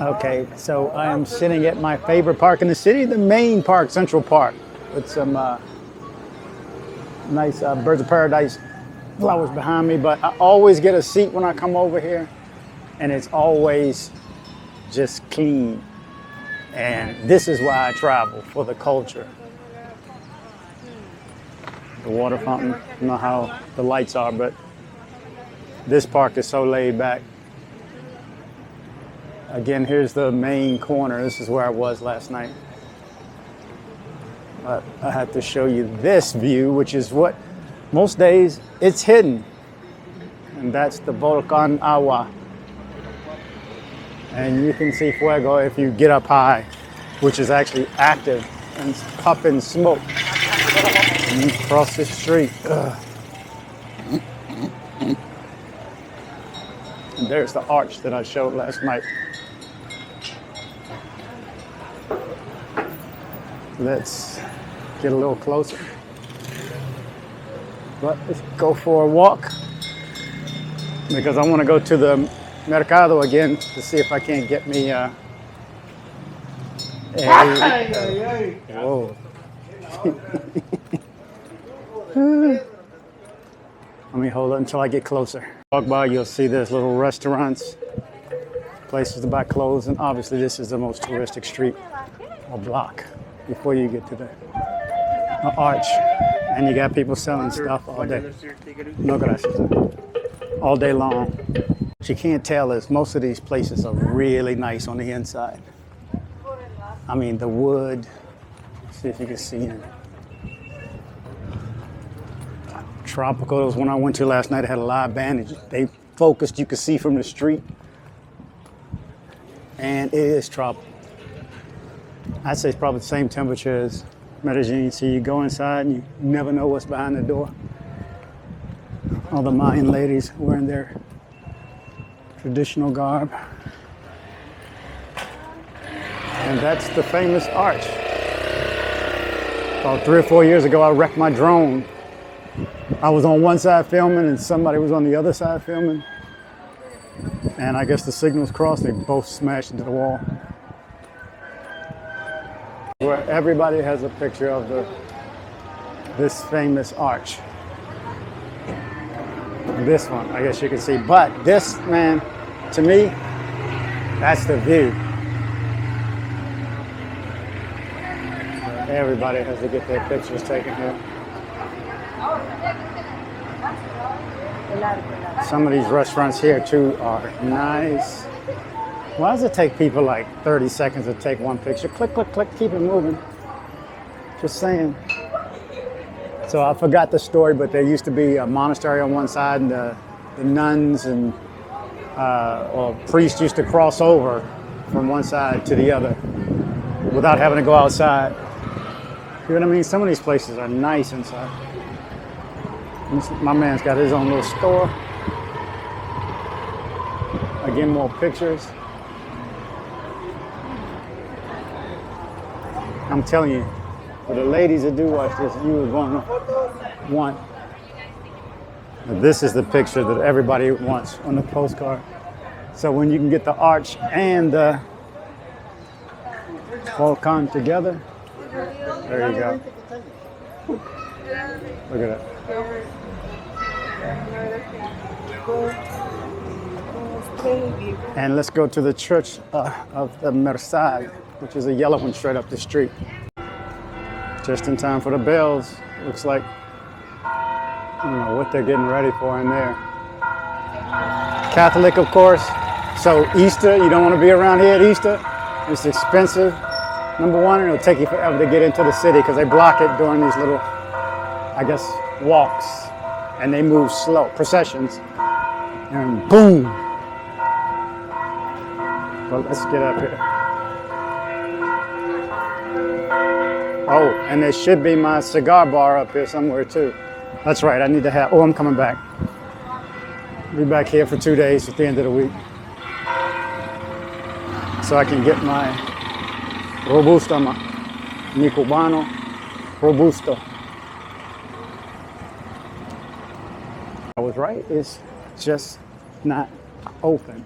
Okay, so I am sitting at my favorite park in the city, the main park, Central Park, with some nice birds of paradise flowers behind me. But I always get a seat when I come over here, and it's always just clean. And this is why I travel, for the culture. The water fountain, I don't know how the lights are, but this park is so laid back. Again, here's the main corner. This is where I was last night. But I had to show you this view, which is what most days it's hidden. And that's the Volcan Agua. And you can see fuego if you get up high, which is actually active and puffing smoke. And you cross the street. And there's the arch that I showed last night. Let's get a little closer. But let's go for a walk, because I want to go to the Mercado again to see if I can't get me whoa. Let me hold it until I get closer. Walk by, you'll see there's little restaurants, places to buy clothes, and obviously this is the most touristic street or block before you get to the arch. And you got people selling stuff all day. No gracias. All day long. What you can't tell is most of these places are really nice on the inside. I mean, the wood. See if you can see it. Tropical. There was one I went to last night. It had a live band. They focused. You could see from the street. And it is tropical. I'd say it's probably the same temperature as Medellin. So you go inside and you never know what's behind the door. All the Mayan ladies wearing their traditional garb. And that's the famous arch. About 3 or 4 years ago, I wrecked my drone. I was on one side filming and somebody was on the other side filming. And I guess the signals crossed, they both smashed into the wall. Where everybody has a picture of this famous arch. This one, I guess you can see. But this, man, to me, that's the view. Everybody has to get their pictures taken here. Some of these restaurants here too are nice. Why does it take people like 30 seconds to take one picture? Click, click, click, keep it moving. Just saying. So I forgot the story, but there used to be a monastery on one side, and the nuns and or priests used to cross over from one side to the other without having to go outside. You know what I mean? Some of these places are nice inside. My man's got his own little store. Again, more pictures. I'm telling you, for the ladies that do watch this, you are going to want. This is the picture that everybody wants on the postcard. So when you can get the arch and the volcan together, there you go. Look at that. And let's go to the church of the Mercado, which is a yellow one straight up the street. Just in time for the bells. Looks like, I don't know what they're getting ready for in there. Catholic, of course. So Easter, you don't want to be around here at Easter. It's expensive. Number one, and it'll take you forever to get into the city because they block it during these little, I guess, walks. And they move slow, processions. And boom. Well, let's get up here. Oh, and there should be my cigar bar up here somewhere too. That's right, I need to have, I'm coming back. I'll be back here for 2 days at the end of the week. So I can get my Robusto, mi Cubano Robusto. I was right, it's just not open.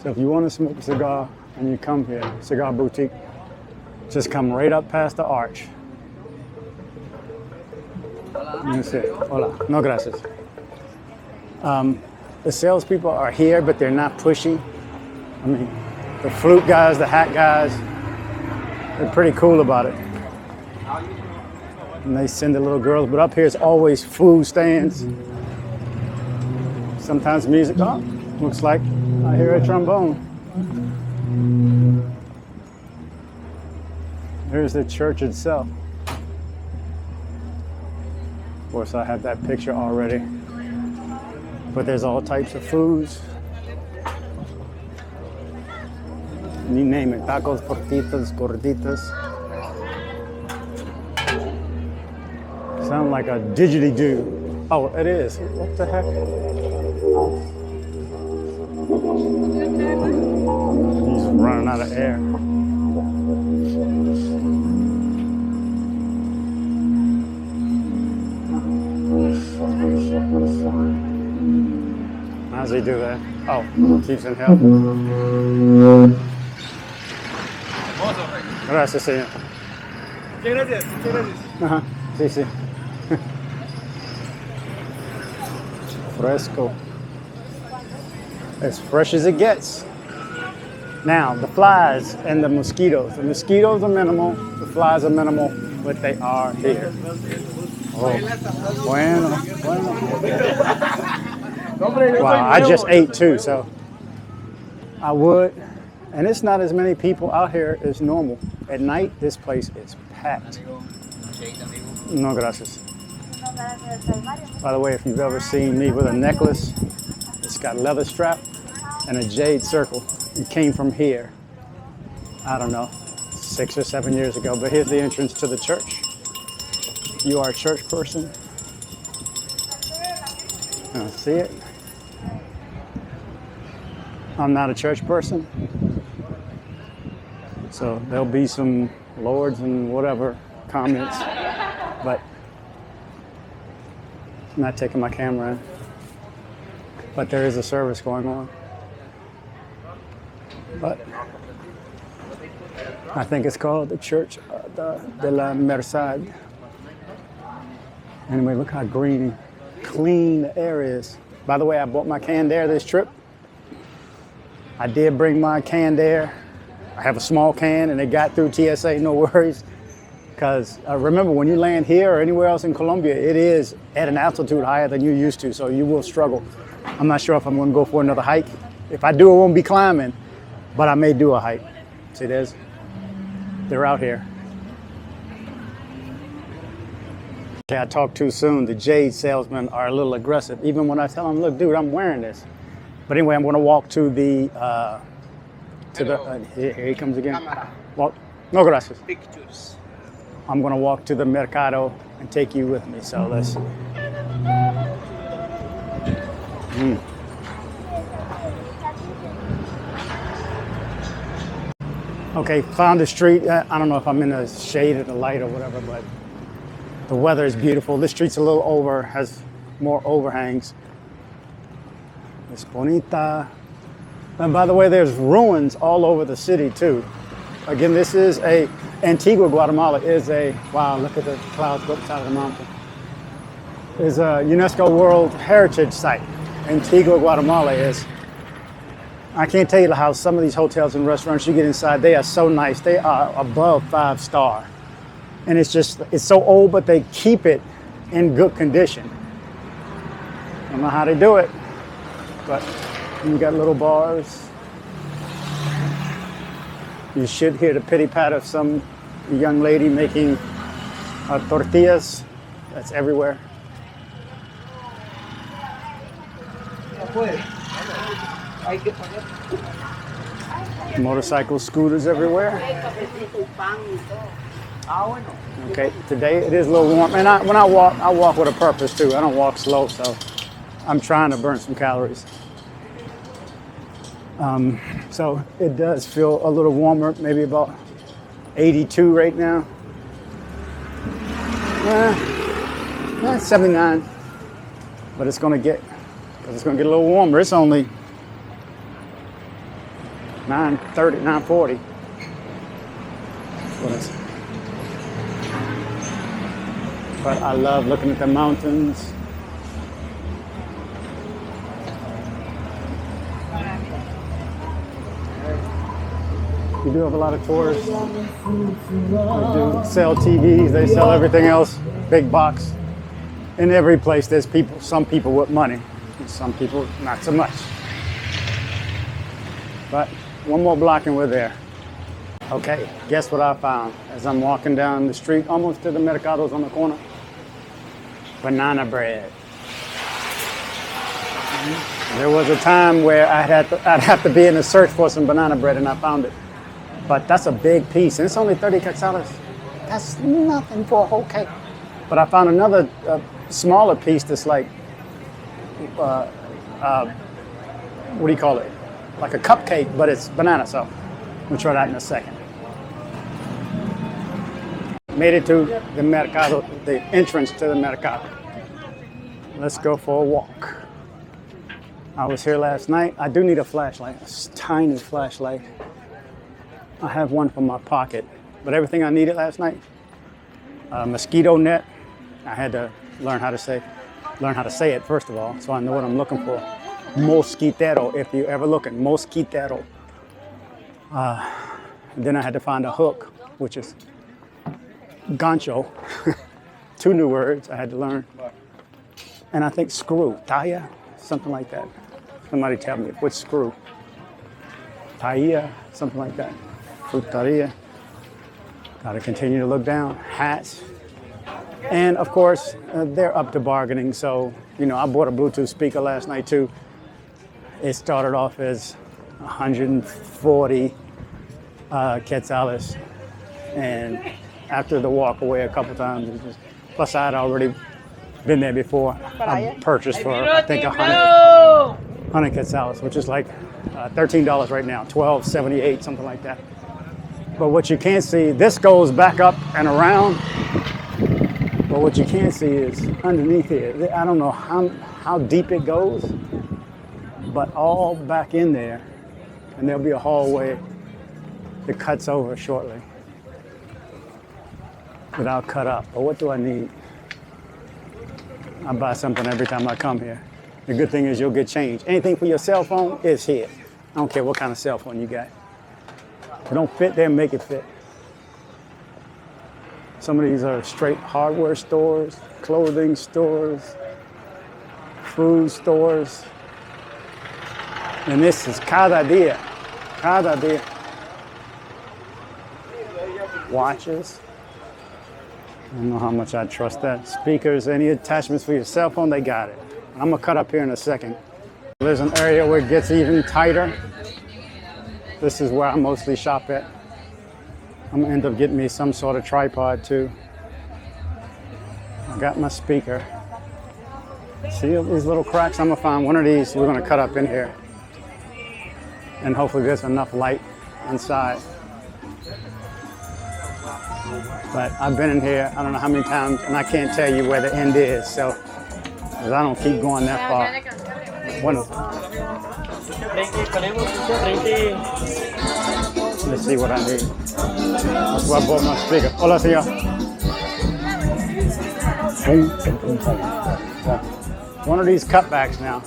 So if you want to smoke a cigar and you come here, cigar boutique, just come right up past the arch. You see, hola, no gracias. The salespeople are here, but they're not pushy. I mean, the flute guys, the hat guys, they're pretty cool about it. And they send the little girls, but up here it's always food stands. Sometimes music. Oh, looks like I hear a trombone. Here's the church itself. Of course, I have that picture already. But there's all types of foods. You name it, tacos, tortitas, gorditas. Sound like a didgeridoo. Oh, it is. What the heck? He's running out of air. How does he do that? Oh, keeps inhaling. Gracias, señor. Gracias, gracias. Ajá, sí, sí. Fresco. As fresh as it gets. Now, the flies and the mosquitoes. The mosquitoes are minimal, the flies are minimal, but they are here. Oh, bueno, bueno. Wow, I just ate too, so I would. And it's not as many people out here as normal. At night, this place is packed. No, gracias. By the way, if you've ever seen me with a necklace, it's got a leather strap and a jade circle. It came from here, I don't know, 6 or 7 years ago. But here's the entrance to the church. You are a church person? See it? I'm not a church person. So there'll be some lords and whatever comments, but I'm not taking my camera in. But there is a service going on. But I think it's called the Church de la Merced. Anyway, look how green, clean the air is. By the way, I bought my canned air this trip. I did bring my canned air. I have a small can and it got through TSA, no worries. Because remember, when you land here or anywhere else in Colombia, it is at an altitude higher than you're used to, so you will struggle. I'm not sure if I'm gonna go for another hike. If I do, it won't be climbing, but I may do a hike. See, they're out here. Okay, I talked too soon. The jade salesmen are a little aggressive, even when I tell them, look, dude, I'm wearing this. But anyway, I'm gonna walk to the, here he comes again. Well, no gracias. Pictures. I'm gonna walk to the Mercado and take you with me, so let's. Okay, found the street. I don't know if I'm in the shade or the light or whatever, but the weather is beautiful. This street's a little has more overhangs. It's bonita. And by the way, there's ruins all over the city too. Again, this is Antigua Guatemala is wow, look at the clouds go up the side of the mountain. Is a UNESCO World Heritage Site. Antigua Guatemala is. I can't tell you how some of these hotels and restaurants you get inside, they are so nice. They are above 5-star. And it's so old, but they keep it in good condition. I don't know how they do it, but you got little bars. You should hear the pity pat of some young lady making tortillas. That's everywhere. Motorcycles, scooters everywhere. Okay, today it is a little warm. And when I walk with a purpose too. I don't walk slow, so I'm trying to burn some calories. So it does feel a little warmer, maybe about 82 right now. 79. But it's gonna get a little warmer. It's only 9:30, 9:40. But I love looking at the mountains. You do have a lot of tourists. They do sell TVs, they sell everything else, big box. In every place there's people, some people with money, and some people not so much. But one more block and we're there. Okay, guess what I found as I'm walking down the street, almost to the Mercados on the corner? Banana bread. There was a time where I'd have to be in a search for some banana bread, and I found it. But that's a big piece, and it's only 30 quetzales. That's nothing for a whole cake. But I found another smaller piece that's like, what do you call it? Like a cupcake, but it's banana. So we'll try that in a second. Made it to the Mercado, the entrance to the Mercado. Let's go for a walk. I was here last night. I do need a flashlight, a tiny flashlight. I have one from my pocket, but everything I needed last night, mosquito net. I had to learn how to say it first of all, so I know what I'm looking for. Mosquitero, if you ever look at mosquitero. Then I had to find a hook, which is gancho. 2 new words I had to learn. And I think screw, talla, something like that. Somebody tell me which screw. Talla, something like that. Frutaria. Gotta continue to look down. Hats. And of course, they're up to bargaining. So, you know, I bought a Bluetooth speaker last night too. It started off as 140 quetzales. And after the walk away a couple times, plus I had already been there before. I purchased for, I think, 100 quetzales, which is like $13 right now, $12.78, something like that. But what you can't see, this goes back up and around. But what you can't see is underneath here. I don't know how deep it goes, but all back in there, and there'll be a hallway that cuts over shortly. That I'll cut up. But what do I need? I buy something every time I come here. The good thing is you'll get change. Anything for your cell phone is here. I don't care what kind of cell phone you got. If it don't fit there, make it fit. Some of these are straight hardware stores, clothing stores, food stores. And this is cada dia. Watches. I don't know how much I trust that. Speakers, any attachments for your cell phone, they got it. I'm gonna cut up here in a second. There's an area where it gets even tighter. This is where I mostly shop at. I'm gonna end up getting me some sort of tripod too. I got my speaker. See these little cracks? I'm gonna find one of these we're gonna cut up in here. And hopefully there's enough light inside. But I've been in here, I don't know how many times, and I can't tell you where the end is, so, because I don't keep going that far. Let's see what I need. That's why I bought my speaker. Hola, señor. One of these cutbacks now.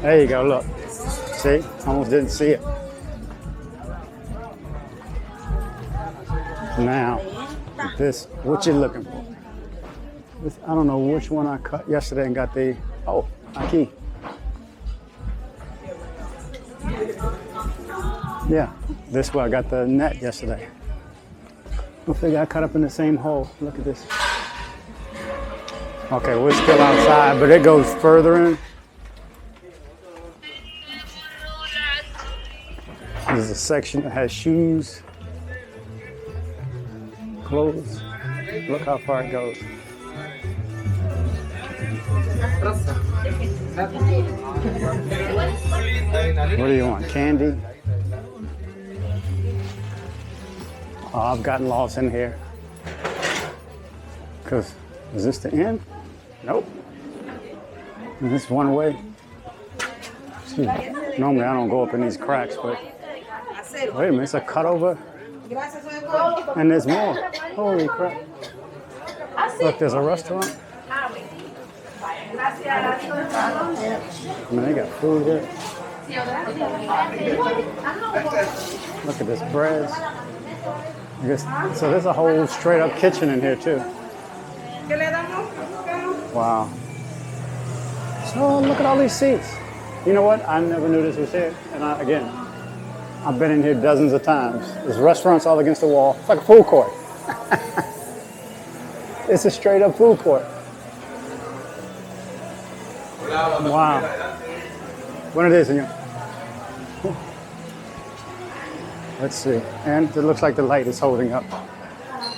There you go, look. See, almost didn't see it. Now, this, what you looking for? This, I don't know which one I cut yesterday and got the, oh, aquí. Yeah, this way I got the net yesterday. Hopefully they got cut up in the same hole. Look at this. Okay, we're still outside, but it goes further in. There's a section that has shoes, clothes. Look how far it goes. What do you want? Candy? Oh, I've gotten lost in here. Because, is this the end? Nope. Is this one way? Excuse me. Normally I don't go up in these cracks, but wait a minute, it's a cutover. And there's more. Holy crap. Look, there's a restaurant. I mean, they got food here. Look at this bread. I guess, so there's a whole straight up kitchen in here too. Wow. So look at all these seats. You know what? I never knew this was here. And again, I've been in here dozens of times. There's restaurants all against the wall. It's like a food court. It's a straight up food court. Wow. What it is, senor? Let's see. And it looks like the light is holding up.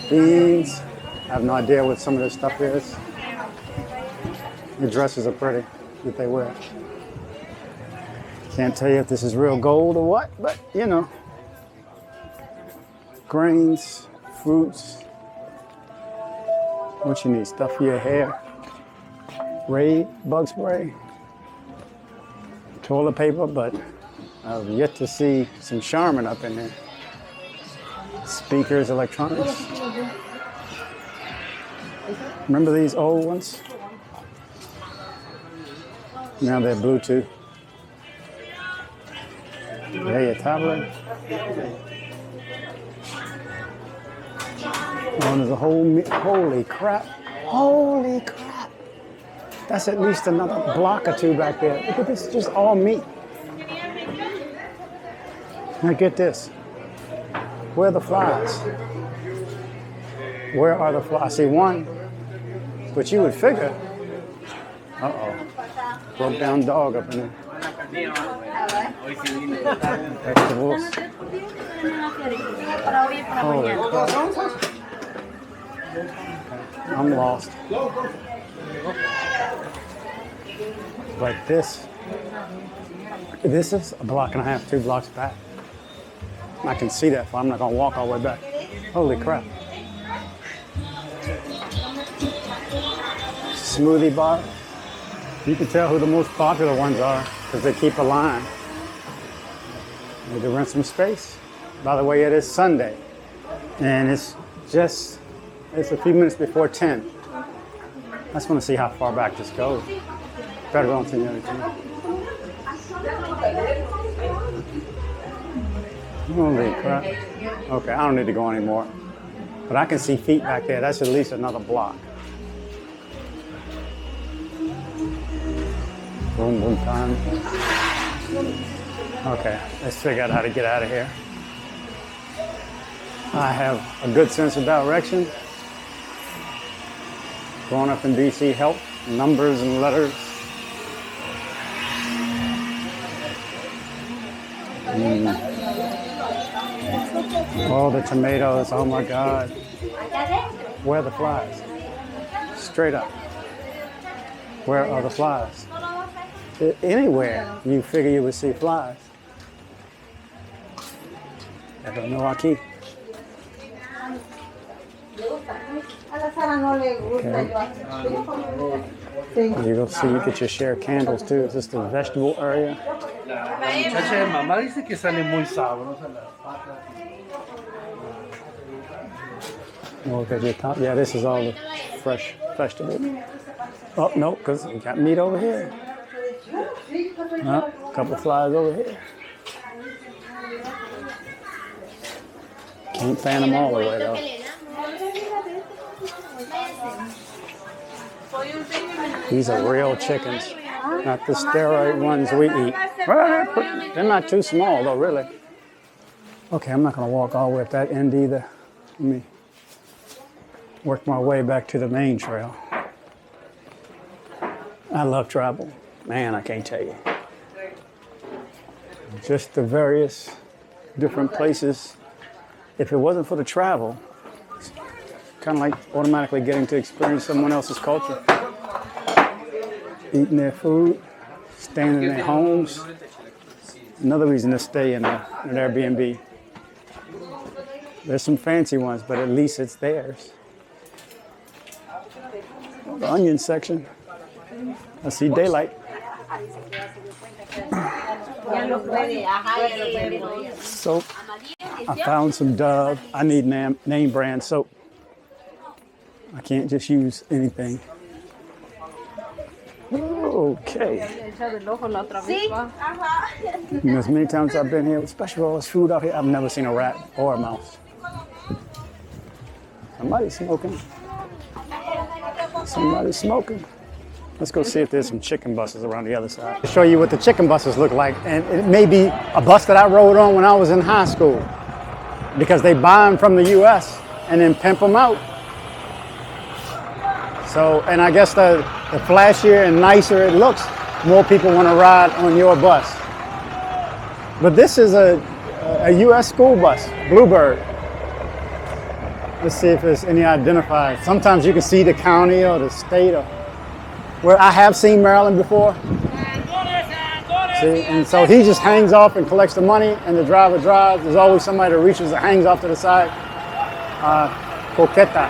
Beans. I have no idea what some of this stuff is. The dresses are pretty that they wear. Can't tell you if this is real gold or what, but you know. Grains, fruits. What you need? Stuff for your hair. Raid, bug spray. Toilet paper, but I've yet to see some Charmin up in there. Speakers, electronics. Remember these old ones? Now they're Bluetooth. There, your tablet. Oh, there's a whole, holy crap. Holy crap. That's at least another block or two back there. Look at this, just all meat. Now get this. Where are the flies? Where are the flies? I see one, but you would figure. Uh-oh. Broke down dog up in there. Vegetables. Holy crap. I'm lost. But this is a block and a half, 2 blocks back. I can see that far. I'm not gonna walk all the way back. Holy crap. Smoothie bar. You can tell who the most popular ones are because they keep a line. Need to rent some space. By the way, it is Sunday. And it's a few minutes before 10. I just want to see how far back this goes. Better go on to the other thing. Holy crap. Okay, I don't need to go anymore. But I can see feet back there. That's at least another block. Boom, boom time. Okay, let's figure out how to get out of here. I have a good sense of direction. Growing up in DC helped. Numbers and letters. Oh, the tomatoes, oh my God. Where are the flies? Straight up. Where are the flies? Anywhere you figure you would see flies. I don't know, Aki. Okay. You go see, you get your share of candles too. Is this the vegetable area? Look at your top. Yeah, this is all the fresh vegetables. Oh, no, because you got meat over here. Oh, a couple of flies over here. Can't fan them all the way though. These are real chickens, not the steroid ones we eat. Well, they're not too small though, really. Okay, I'm not gonna walk all the way up that end either. Let me work my way back to the main trail. I love travel. Man, I can't tell you. Just the various different places. If it wasn't for the travel, it's kind of like automatically getting to experience someone else's culture. Eating their food, staying in their homes. Another reason to stay in an Airbnb. There's some fancy ones, but at least it's theirs. The onion section. I see daylight. Soap. I found some Dove. I need name brand soap. I can't just use anything. Okay. As many times I've been here, especially with all this food out here, I've never seen a rat or a mouse. Somebody's smoking. Somebody's smoking. Let's go see if there's some chicken buses around the other side. I'll show you what the chicken buses look like. And it may be a bus that I rode on when I was in high school, because they buy them from the US and then pimp them out. So, and I guess the flashier and nicer it looks, more people want to ride on your bus. But this is a US school bus, Bluebird. Let's see if there's any identified. Sometimes you can see the county or the state, or where I have seen Maryland before. See, and so he just hangs off and collects the money, and the driver drives. There's always somebody that reaches and hangs off to the side. Coqueta.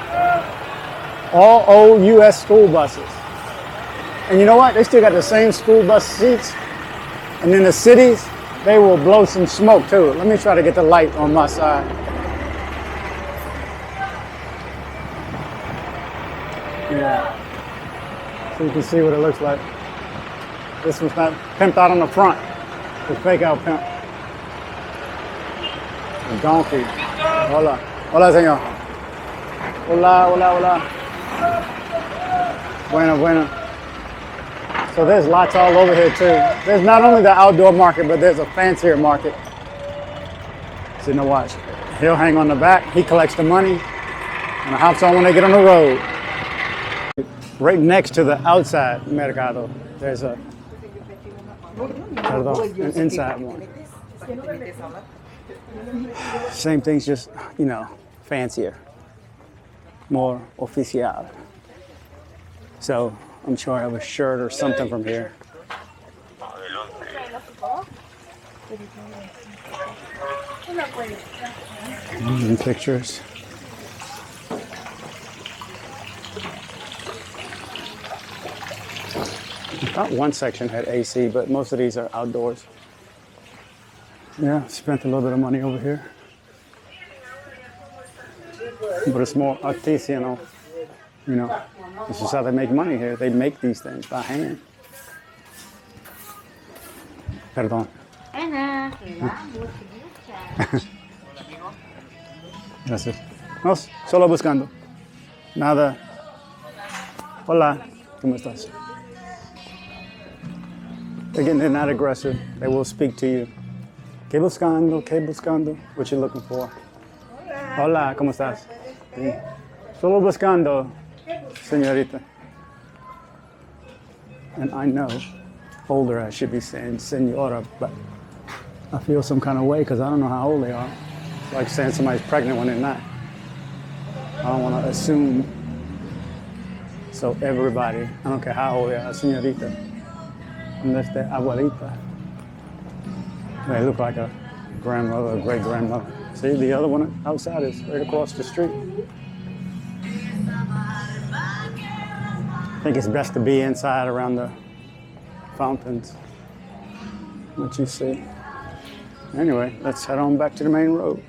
All old US school buses. And you know what? They still got the same school bus seats. And in the cities, they will blow some smoke too. Let me try to get the light on my side. Yeah. So you can see what it looks like. This one's not pimped out on the front. The fake out pimp. A donkey. Hola. Hola, señor. Hola, hola, hola. Bueno, bueno. So there's lots all over here too. There's not only the outdoor market, but there's a fancier market. So now watch. He'll hang on the back. He collects the money and hops on when they get on the road. Right next to the outside Mercado, there's an inside one. Same thing's just, you know, fancier, more oficial. So I'm sure I have a shirt or something from here. And pictures. I thought one section had AC, but most of these are outdoors. Yeah, spent a little bit of money over here. But it's more artisanal, you know. This is how they make money here. They make these things by hand. Perdón. Gracias. No, solo buscando. Nada. Hola. ¿Cómo estás? Again, they're not aggressive. They will speak to you. ¿Qué buscando? ¿Qué buscando? What you looking for? Hola, ¿cómo estás? Sí. Solo buscando, señorita. And I know, older I should be saying señora, but I feel some kind of way because I don't know how old they are. It's like saying somebody's pregnant when they're not. I don't want to assume. So everybody, I don't care how old they are, señorita. Unless they're abuelita. They look like a grandmother, a great grandmother. See, the other one outside is right across the street. I think it's best to be inside around the fountains. What you see. Anyway, let's head on back to the main road.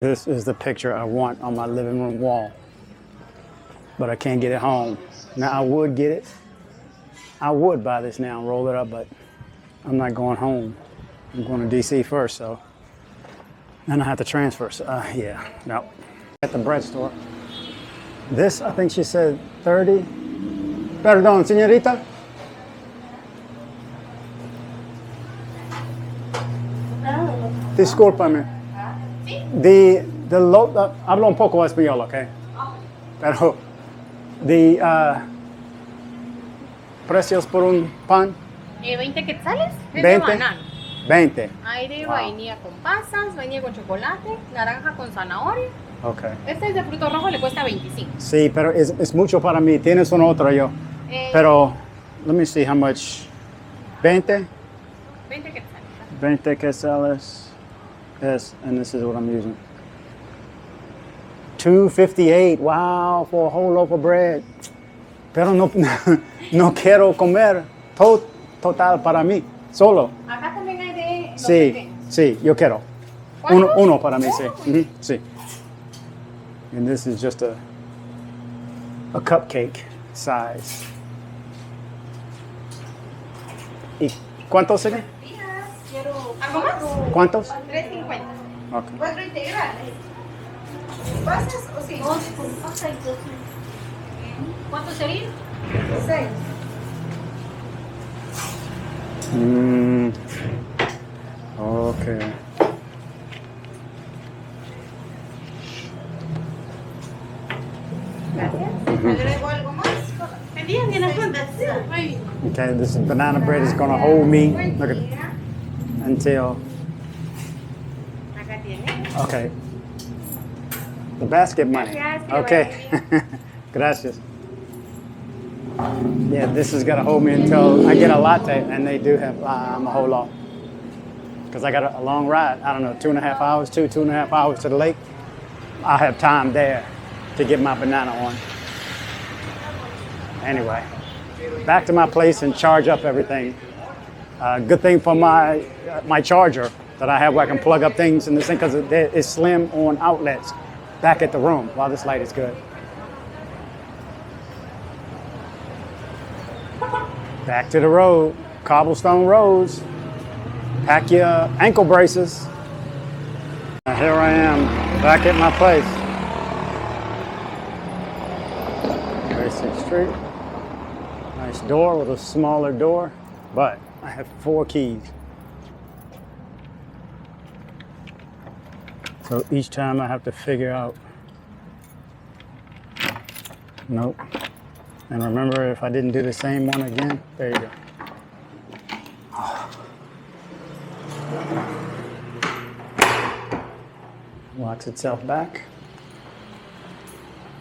This is the picture I want on my living room wall, but I can't get it home. Now I would get it. I would buy this now and roll it up, but I'm not going home. I'm going to DC first, so. And I have to transfer, so yeah, no. At the bread store. This, I think she said 30. Perdón, señorita. Discúlpame. Hablo un poco español, okay? Pero, precios por un pan. 20 quetzales. Es 20. de banano. 20. Hay de vainilla con pasas, vainilla con chocolate, naranja con zanahoria. Okay. Este es de fruto rojo, le cuesta 25. Sí, pero es mucho para mí. Tienes un otro yo. Pero, let me see how much. 20? 20 quetzales. 20 quetzales. Yes, and this is what I'm using. $2.58. Wow, for a whole loaf of bread. Pero no quiero comer. Total para mí. Solo. Acá también Sí, sí, yo quiero. Uno para mí, sí. Mhm, sí. And this is just a cupcake size. ¿Y cuántos siguen? ¿Algo más? ¿Cuántos? 3.50. Okay. 4 integrales. ¿Pasas o sí? ¿Cuánto sería? 6. Okay. ¿Agrego algo más? Okay, this banana bread is going to hold me look at, until, Acá tiene. okay. The basket money. Gracias, que Okay. vaya Gracias. Yeah, this is going to hold me until I get a latte, and they do have a whole lot. Because I got a long ride, I don't know, 2.5 hours, 2.5 hours to the lake. I have time there to get my banana on. Anyway, back to my place and charge up everything. Good thing for my charger that I have where I can plug up things in this thing because it's slim on outlets back at the room while this light is good. Back to the road, cobblestone roads. Pack your ankle braces. And here I am back at my place. 36th Street. Nice door with a smaller door, but I have 4 keys. So each time I have to figure out, nope. And remember, if I didn't do the same one again, there you go. Locks itself back.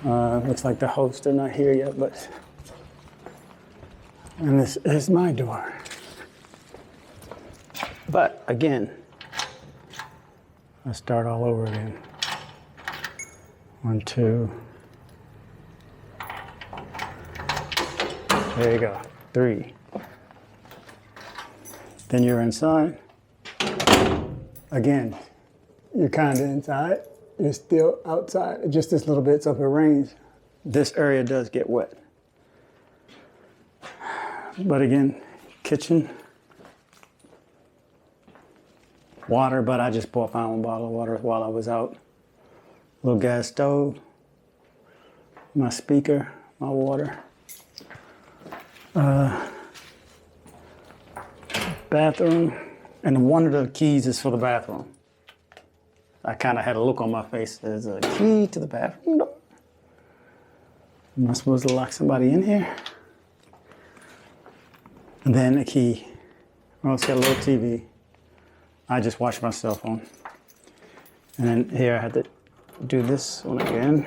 Looks like the hosts are not here yet, but, and this is my door. But again, let's start all over again. 1, 2. There you go. 3. Then you're inside. Again, you're kind of inside. You're still outside, just this little bit. So if it rains, this area does get wet. But again, kitchen, water, but I just bought my own bottle of water while I was out. Little gas stove, my speaker, my water. Bathroom, and one of the keys is for the bathroom. I kind of had a look on my face. There's a key to the bathroom door. Am I supposed to lock somebody in here? And then a key. Oh, it's got a little TV. I just watch my cell phone. And then here I had to do this one again.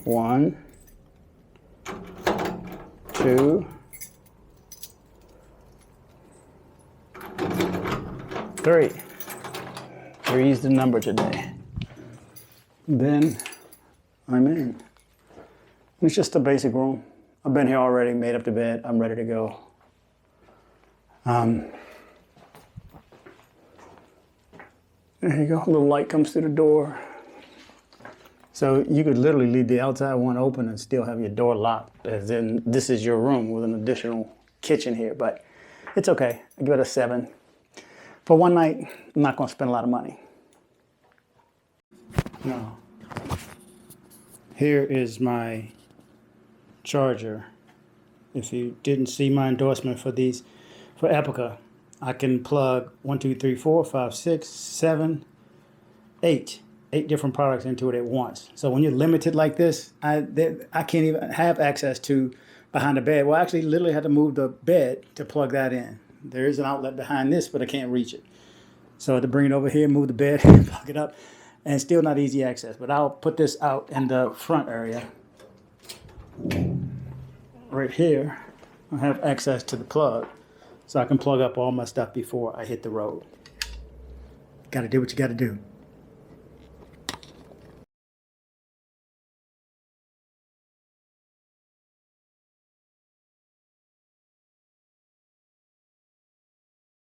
1, 2, 3. 3 is the number today. Then I'm in. It's just a basic room. I've been here already, made up the bed. I'm ready to go. There you go. A little light comes through the door. So you could literally leave the outside one open and still have your door locked, as in this is your room with an additional kitchen here. But it's okay. I give it a 7. For one night, I'm not going to spend a lot of money. No. Here is my charger. If you didn't see my endorsement for these, for Epica, I can plug 1, 2, 3, 4, 5, 6, 7, 8 different products into it at once. So when you're limited like this, I can't even have access to behind the bed. Well, I actually literally had to move the bed to plug that in. There is an outlet behind this, but I can't reach it. So I had to bring it over here, move the bed, plug it up, and still not easy access. But I'll put this out in the front area. Right here, I have access to the plug, so I can plug up all my stuff before I hit the road. Gotta do what you gotta do.